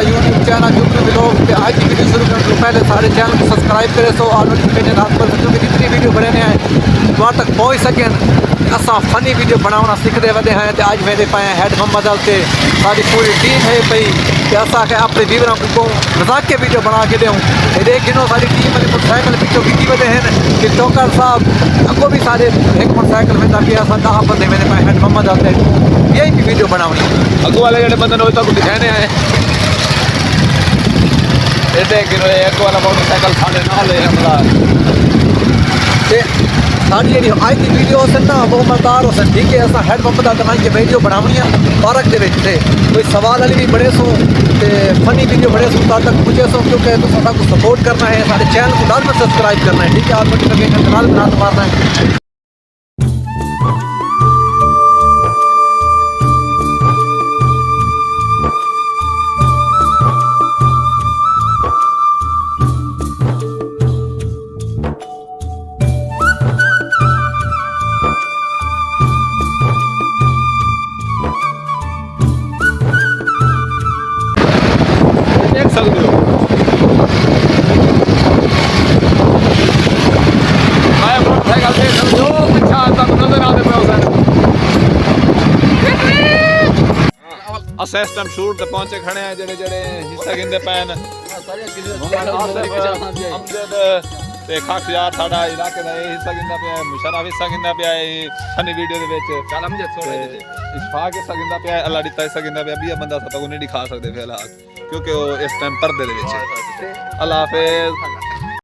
YouTube channel YouTube blog पे आज की वीडियो शुरू करने से पहले सारे चैनल को सब्सक्राइब करें सो और नोटिफिकेशन हाथ पर क्योंकि जितनी वीडियो बने हैं वहाँ तक पहुँच सकें असा फनी वीडियो बनाना सीखते वे हैं। तो आज मेरे पाए हेड मोहम्मद से सारी पूरी टीम है पई कि असा के अपने व्यूअरों को मजाक के वीडियो बना के दूँ देख गिनो सारी टीम वाली मोटरसाइकिल पिछों की वजह हैं कि चौकर साहब अगो भी सारे एक मोटरसाइकिल में ताकि असा 10 बंदे मेरे पाए हेड मोहम्मद से यही भी वीडियो बनानी अगो वाले जो बंदे ने तक दिखाने आए एक वाला मोटरसाइकिल साढ़े नाल है हमारा साड़ी जी आज की वीडियो ना वो मदार हो ठीक है असा हेड पंप का कमाई वीडियो बनानी पार्क के कोई सवाल वाली भी बड़े सो फनी वीडियो बड़े सो तक पूछे सो क्योंकि तो को सपोर्ट करना है सारे चैनल को लाजमी सब्सक्राइब करना है ठीक है आप नोटिफिकेशन लाल बना मारना है। सकते हो मैं मोटरसाइकिल से समझो अच्छा तक नजर आते पे उसे इस टाइम शूट ते पहुंचे खड़े हैं जेड़े जेड़े हिस्सा गिंदे पैन ते खास यार साडा इलाके दा हिस्सा गिंदा पे मुशर्रफ हिस्सा गिंदा पे फनी वीडियो दे विच चल हम जे थोड़े इशफाक हिस्सा गिंदा पे अल्लाह दी हिस्सा गिंदा पे भी बंदा सा तो नहीं दिखा सकदे फिलहाल क्योंकि वो इस टाइम पर्दे दे विच। अल्लाह हाफिज़।